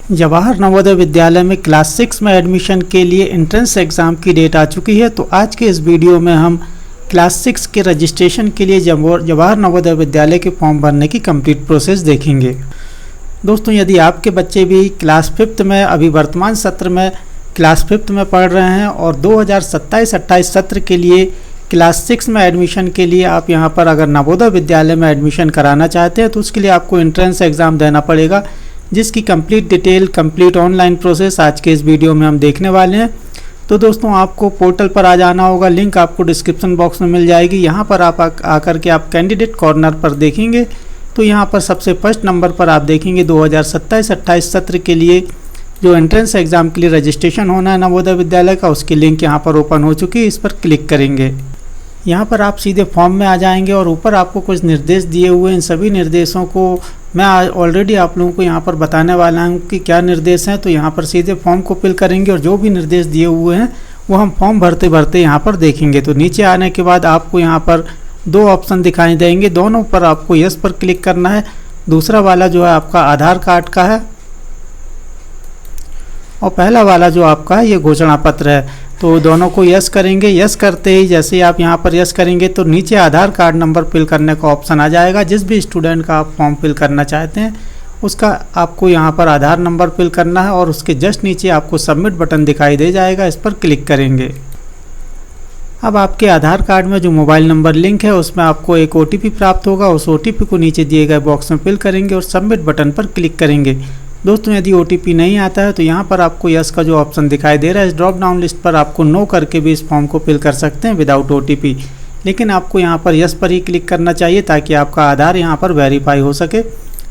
जवाहर नवोदय विद्यालय में क्लास 6 में एडमिशन के लिए एंट्रेंस एग्ज़ाम की डेट आ चुकी है। तो आज के इस वीडियो में हम क्लास 6 के रजिस्ट्रेशन के लिए जवाहर नवोदय विद्यालय के फॉर्म भरने की कंप्लीट प्रोसेस देखेंगे। दोस्तों, यदि आपके बच्चे भी क्लास 5 में अभी वर्तमान सत्र में क्लास 5 में पढ़ रहे हैं और 2027-28 सत्र के लिए क्लास 6 में एडमिशन के लिए आप यहां पर अगर नवोदय विद्यालय में एडमिशन कराना चाहते हैं तो उसके लिए आपको एंट्रेंस एग्ज़ाम देना पड़ेगा, जिसकी complete detail complete online process आज के इस वीडियो में हम देखने वाले हैं। तो दोस्तों, आपको पोर्टल पर आ जाना होगा, लिंक आपको डिस्क्रिप्शन बॉक्स में मिल जाएगी। यहाँ पर आप आकर के आप कैंडिडेट कॉर्नर पर देखेंगे तो यहाँ पर सबसे फर्स्ट नंबर पर आप देखेंगे 2027-28 सत्र के लिए जो एंट्रेंस एग्ज़ाम के लिए रजिस्ट्रेशन होना है नवोदय विद्यालय का, उसकी लिंक यहाँ पर ओपन हो चुकी है। इस पर क्लिक करेंगे, यहाँ पर आप सीधे फॉर्म में आ जाएंगे और ऊपर आपको कुछ निर्देश दिए हुए हैं। इन सभी निर्देशों को मैं ऑलरेडी आप लोगों को यहाँ पर बताने वाला हूँ कि क्या निर्देश हैं। तो यहाँ पर सीधे फॉर्म को फिल करेंगे और जो भी निर्देश दिए हुए हैं वो हम फॉर्म भरते भरते यहाँ पर देखेंगे। तो नीचे आने के बाद आपको यहाँ पर दो ऑप्शन दिखाई देंगे, दोनों पर आपको यस पर क्लिक करना है। दूसरा वाला जो है आपका आधार कार्ड का है और पहला वाला जो आपका है ये घोषणा पत्र है। तो दोनों को यस करेंगे। यस करते ही जैसे ही आप यहाँ पर यस करेंगे तो नीचे आधार कार्ड नंबर फिल करने का ऑप्शन आ जाएगा। जिस भी स्टूडेंट का आप फॉर्म फिल करना चाहते हैं उसका आपको यहाँ पर आधार नंबर फिल करना है और उसके जस्ट नीचे आपको सबमिट बटन दिखाई दे जाएगा, इस पर क्लिक करेंगे। अब आपके आधार कार्ड में जो मोबाइल नंबर लिंक है उसमें आपको एक OTP प्राप्त होगा। उस OTP को नीचे दिए गए बॉक्स में फिल करेंगे और सबमिट बटन पर क्लिक करेंगे। दोस्तों, यदि OTP नहीं आता है तो यहाँ पर आपको यस का जो ऑप्शन दिखाई दे रहा है इस ड्रॉप डाउन लिस्ट पर आपको नो करके भी इस फॉर्म को फिल कर सकते हैं विदाउट OTP, लेकिन आपको यहाँ पर यस पर ही क्लिक करना चाहिए ताकि आपका आधार यहाँ पर वेरीफाई हो सके।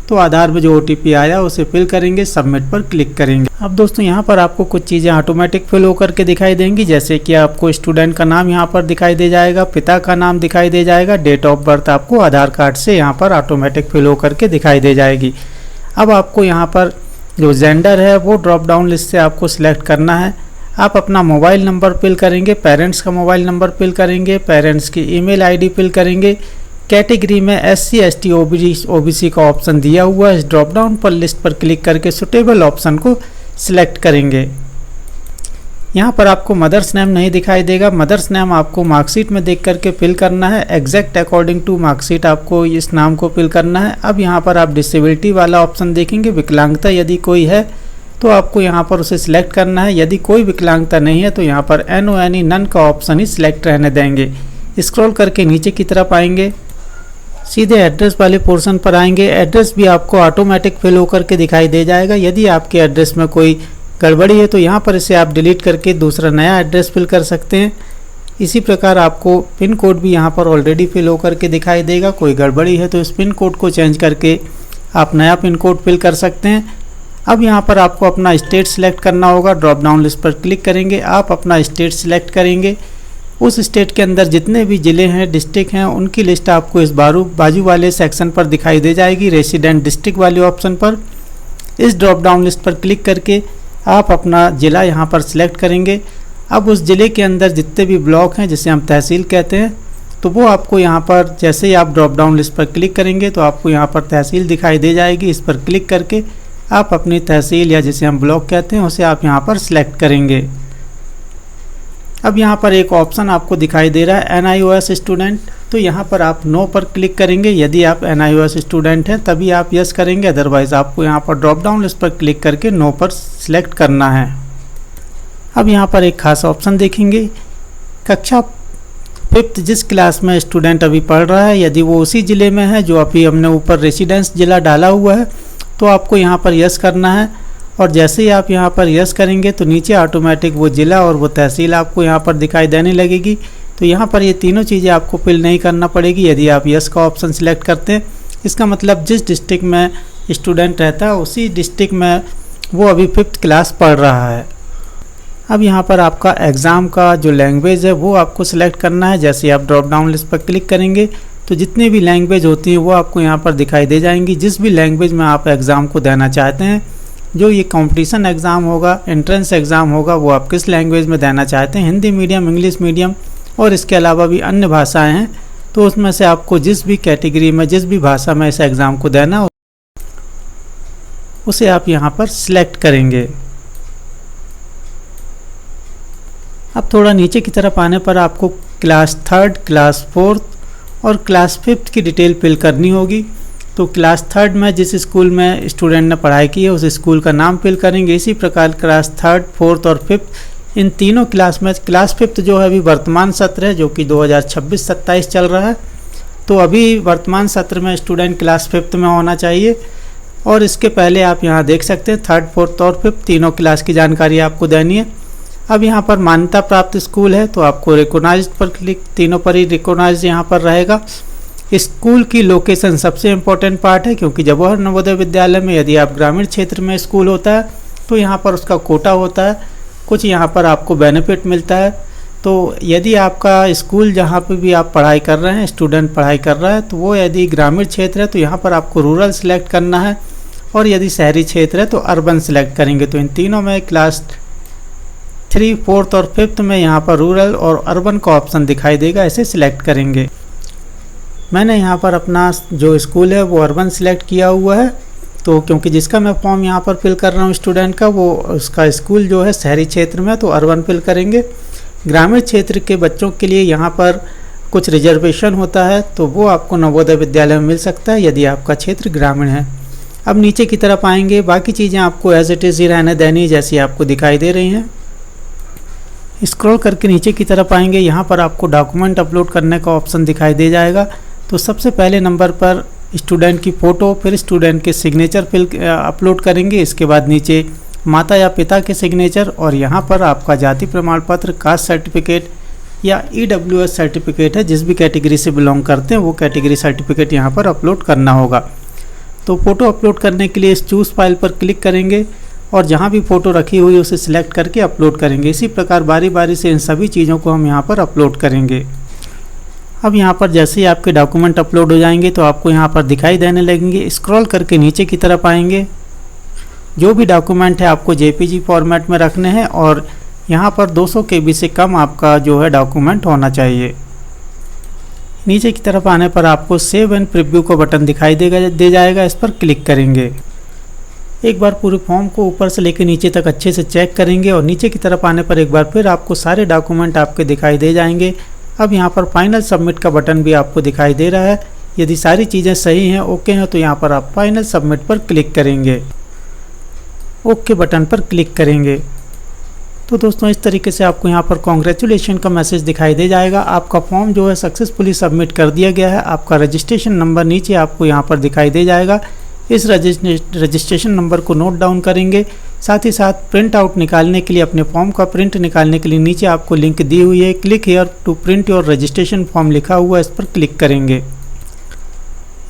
तो आधार में जो OTP आया उसे फिल करेंगे, सबमिट पर क्लिक करेंगे। अब दोस्तों, यहाँ पर आपको कुछ चीज़ें ऑटोमेटिक फिल होकर के दिखाई देंगी, जैसे कि आपको स्टूडेंट का नाम यहाँ पर दिखाई दे जाएगा, पिता का नाम दिखाई दे जाएगा, डेट ऑफ बर्थ आपको आधार कार्ड से यहाँ पर ऑटोमेटिक फिल होकर के दिखाई दे जाएगी। अब आपको यहाँ पर जो जेंडर है वो ड्रॉप डाउन लिस्ट से आपको सिलेक्ट करना है। आप अपना मोबाइल नंबर फिल करेंगे, पेरेंट्स का मोबाइल नंबर फिल करेंगे, पेरेंट्स की ईमेल आईडी फिल करेंगे। कैटेगरी में SC ST OBC का ऑप्शन दिया हुआ है। इस ड्रॉप डाउन पर लिस्ट पर क्लिक करके सुटेबल ऑप्शन को सिलेक्ट करेंगे। यहाँ पर आपको मदर्स नेम नहीं दिखाई देगा, मदर्स नेम आपको मार्कशीट में देख करके फिल करना है। एग्जैक्ट अकॉर्डिंग टू मार्कशीट आपको इस नाम को फिल करना है। अब यहाँ पर आप डिसेबिलिटी वाला ऑप्शन देखेंगे, विकलांगता यदि कोई है तो आपको यहाँ पर उसे सिलेक्ट करना है। यदि कोई विकलांगता नहीं है तो यहाँ पर NO NE नन का ऑप्शन ही सिलेक्ट रहने देंगे। स्क्रॉल करके नीचे की तरफ आएंगे, सीधे एड्रेस वाले पोर्शन पर आएंगे। एड्रेस भी आपको ऑटोमेटिक फिल होकर के दिखाई दे जाएगा। यदि आपके एड्रेस में कोई गड़बड़ी है तो यहाँ पर इसे आप डिलीट करके दूसरा नया एड्रेस फिल कर सकते हैं। इसी प्रकार आपको पिन कोड भी यहाँ पर ऑलरेडी फिल होकर के दिखाई देगा। कोई गड़बड़ी है तो इस पिन कोड को चेंज करके आप नया पिन कोड फिल कर सकते हैं। अब यहाँ पर आपको अपना स्टेट सिलेक्ट करना होगा। ड्रॉप डाउन लिस्ट पर क्लिक करेंगे, आप अपना स्टेट सिलेक्ट करेंगे। उस स्टेट के अंदर जितने भी ज़िले हैं, डिस्ट्रिक्ट हैं, उनकी लिस्ट आपको इस बाजू वाले सेक्शन पर दिखाई दे जाएगी, रेसिडेंट डिस्ट्रिक्ट वाले ऑप्शन पर। इस ड्रॉप डाउन लिस्ट पर क्लिक करके आप अपना ज़िला यहाँ पर सिलेक्ट करेंगे। अब उस ज़िले के अंदर जितने भी ब्लॉक हैं, जिसे हम तहसील कहते हैं, तो वो आपको यहाँ पर जैसे ही आप ड्रॉप डाउन लिस्ट पर क्लिक करेंगे तो आपको यहाँ पर तहसील दिखाई दे जाएगी। इस पर क्लिक करके आप अपनी तहसील या जिसे हम ब्लॉक कहते हैं उसे आप यहाँ पर सिलेक्ट करेंगे। अब यहाँ पर एक ऑप्शन आपको दिखाई दे रहा है NIOS स्टूडेंट, तो यहाँ पर आप नो पर क्लिक करेंगे। यदि आप NIOS स्टूडेंट हैं तभी आप यस करेंगे, अदरवाइज़ आपको यहाँ पर ड्रॉप डाउन लिस्ट पर क्लिक करके नो पर सिलेक्ट करना है। अब यहाँ पर एक खास ऑप्शन देखेंगे, कक्षा 5 जिस क्लास में स्टूडेंट अभी पढ़ रहा है, यदि वो उसी ज़िले में है जो अभी हमने ऊपर रेसिडेंस ज़िला डाला हुआ है तो आपको यहाँ पर यस करना है। और जैसे ही आप यहाँ पर यस करेंगे तो नीचे ऑटोमेटिक वो ज़िला और वो तहसील आपको यहाँ पर दिखाई देने लगेगी। तो यहाँ पर ये तीनों चीज़ें आपको फिल नहीं करना पड़ेगी यदि आप यस का ऑप्शन सिलेक्ट करते हैं। इसका मतलब जिस डिस्ट्रिक्ट में स्टूडेंट रहता है उसी डिस्ट्रिक्ट में वो अभी 5th क्लास पढ़ रहा है। अब यहाँ पर आपका एग्ज़ाम का जो लैंग्वेज है वो आपको सिलेक्ट करना है। जैसे आप ड्रॉप डाउन लिस्ट पर क्लिक करेंगे तो जितनी भी लैंग्वेज होती हैं वो आपको यहाँ पर दिखाई दे जाएंगी। जिस भी लैंग्वेज में आप एग्ज़ाम को देना चाहते हैं, जो ये कंपटीशन एग्ज़ाम होगा, एंट्रेंस एग्ज़ाम होगा, वो आप किस लैंग्वेज में देना चाहते हैं, हिंदी मीडियम, इंग्लिश मीडियम और इसके अलावा भी अन्य भाषाएं हैं, तो उसमें से आपको जिस भी कैटेगरी में जिस भी भाषा में इस एग्ज़ाम को देना उसे आप यहाँ पर सिलेक्ट करेंगे। अब थोड़ा नीचे की तरफ आने पर आपको क्लास 3, क्लास 4 और क्लास 5 की डिटेल फिल करनी होगी। तो क्लास 3 में जिस स्कूल में स्टूडेंट ने पढ़ाई की है उस स्कूल का नाम फिल करेंगे। इसी प्रकार क्लास 3, 4 और 5 इन तीनों क्लास में क्लास 5 जो है अभी वर्तमान सत्र है जो कि 2026-27 चल रहा है। तो अभी वर्तमान सत्र में स्टूडेंट क्लास 5 में होना चाहिए। और इसके पहले आप यहाँ देख सकते हैं 3, 4 और 5 तीनों क्लास की जानकारी आपको देनी है। अब यहाँ पर मान्यता प्राप्त स्कूल है तो आपको रिकॉग्नाइज्ड पर क्लिक, तीनों पर ही रिकॉग्नाइज्ड यहाँ पर रहेगा। स्कूल की लोकेशन सबसे इम्पोर्टेंट पार्ट है, क्योंकि जवाहर नवोदय विद्यालय में यदि आप ग्रामीण क्षेत्र में स्कूल होता है तो यहाँ पर उसका कोटा होता है, कुछ यहाँ पर आपको बेनिफिट मिलता है। तो यदि आपका स्कूल जहाँ पे भी आप पढ़ाई कर रहे हैं, स्टूडेंट पढ़ाई कर रहा है, तो वो यदि ग्रामीण क्षेत्र है तो यहाँ पर आपको रूरल सेलेक्ट करना है, और यदि शहरी क्षेत्र है तो अर्बन सेलेक्ट करेंगे। तो इन तीनों में क्लास 3, 4 और 5 में यहाँ पर रूरल और अर्बन का ऑप्शन दिखाई देगा, इसे सिलेक्ट करेंगे। मैंने यहाँ पर अपना जो स्कूल है वो अर्बन सिलेक्ट किया हुआ है, तो क्योंकि जिसका मैं फॉर्म यहाँ पर फिल कर रहा हूँ स्टूडेंट का, वो उसका स्कूल जो है शहरी क्षेत्र में, तो अर्बन फिल करेंगे। ग्रामीण क्षेत्र के बच्चों के लिए यहाँ पर कुछ रिजर्वेशन होता है, तो वो आपको नवोदय विद्यालय में मिल सकता है यदि आपका क्षेत्र ग्रामीण है। अब नीचे की तरफ आएंगे, बाकी चीज़ें आपको एज इट इज़ ही रहने देनी जैसी आपको दिखाई दे रही हैं। स्क्रॉल करके नीचे की तरफ आएंगे, यहाँ पर आपको डॉक्यूमेंट अपलोड करने का ऑप्शन दिखाई दे जाएगा। तो सबसे पहले नंबर पर स्टूडेंट की फ़ोटो, फिर स्टूडेंट के सिग्नेचर अपलोड करेंगे। इसके बाद नीचे माता या पिता के सिग्नेचर, और यहाँ पर आपका जाति प्रमाण पत्र, कास्ट सर्टिफिकेट या EWS सर्टिफिकेट है, जिस भी कैटेगरी से बिलोंग करते हैं वो कैटेगरी सर्टिफिकेट यहाँ पर अपलोड करना होगा। तो फ़ोटो अपलोड करने के लिए इस चूज़ फाइल पर क्लिक करेंगे और जहाँ भी फ़ोटो रखी हुई है उसे सिलेक्ट करके अपलोड करेंगे। इसी प्रकार बारी बारी से इन सभी चीज़ों को हम यहाँ पर अपलोड करेंगे। अब यहाँ पर जैसे ही आपके डॉक्यूमेंट अपलोड हो जाएंगे तो आपको यहाँ पर दिखाई देने लगेंगे। स्क्रॉल करके नीचे की तरफ आएंगे, जो भी डॉक्यूमेंट है आपको JPG फॉर्मेट में रखने हैं, और यहाँ पर 200 KB से कम आपका जो है डॉक्यूमेंट होना चाहिए। नीचे की तरफ आने पर आपको सेव एंड प्रीव्यू का बटन दिखाई दे जाएगा, इस पर क्लिक करेंगे। एक बार पूरे फॉर्म को ऊपर से लेकर नीचे तक अच्छे से चेक करेंगे, और नीचे की तरफ आने पर एक बार फिर आपको सारे डॉक्यूमेंट आपके दिखाई दे जाएंगे। अब यहाँ पर फाइनल सबमिट का बटन भी आपको दिखाई दे रहा है। यदि सारी चीज़ें सही हैं, ओके हैं, तो यहाँ पर आप फाइनल सबमिट पर क्लिक करेंगे, ओके बटन पर क्लिक करेंगे। तो दोस्तों इस तरीके से आपको यहाँ पर कॉन्ग्रेचुलेशन का मैसेज दिखाई दे जाएगा। आपका फॉर्म जो है सक्सेसफुली सबमिट कर दिया गया है। आपका रजिस्ट्रेशन नंबर नीचे आपको यहाँ पर दिखाई दे जाएगा। इस रजिस्ट्रेशन नंबर को नोट डाउन करेंगे। साथ ही साथ प्रिंट आउट निकालने के लिए, अपने फॉर्म का प्रिंट निकालने के लिए नीचे आपको लिंक दी हुई है, click here to print your registration form लिखा हुआ है, इस पर क्लिक करेंगे।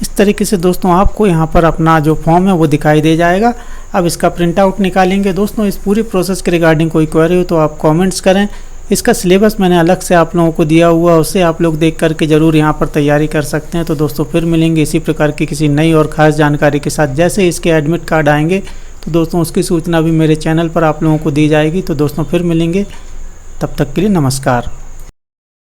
इस तरीके से दोस्तों आपको यहाँ पर अपना जो फॉर्म है वो दिखाई दे जाएगा। अब इसका प्रिंट आउट निकालेंगे। दोस्तों इस पूरी प्रोसेस के रिगार्डिंग कोई क्वेरी हो तो आप कमेंट्स करें। इसका सिलेबस मैंने अलग से आप लोगों को दिया हुआ, उससे आप लोग देख करके ज़रूर यहाँ पर तैयारी कर सकते हैं। तो दोस्तों फिर मिलेंगे इसी प्रकार की किसी नई और ख़ास जानकारी के साथ। जैसे इसके एडमिट कार्ड आएंगे तो दोस्तों उसकी सूचना भी मेरे चैनल पर आप लोगों को दी जाएगी। तो दोस्तों फिर मिलेंगे, तब तक के लिए नमस्कार।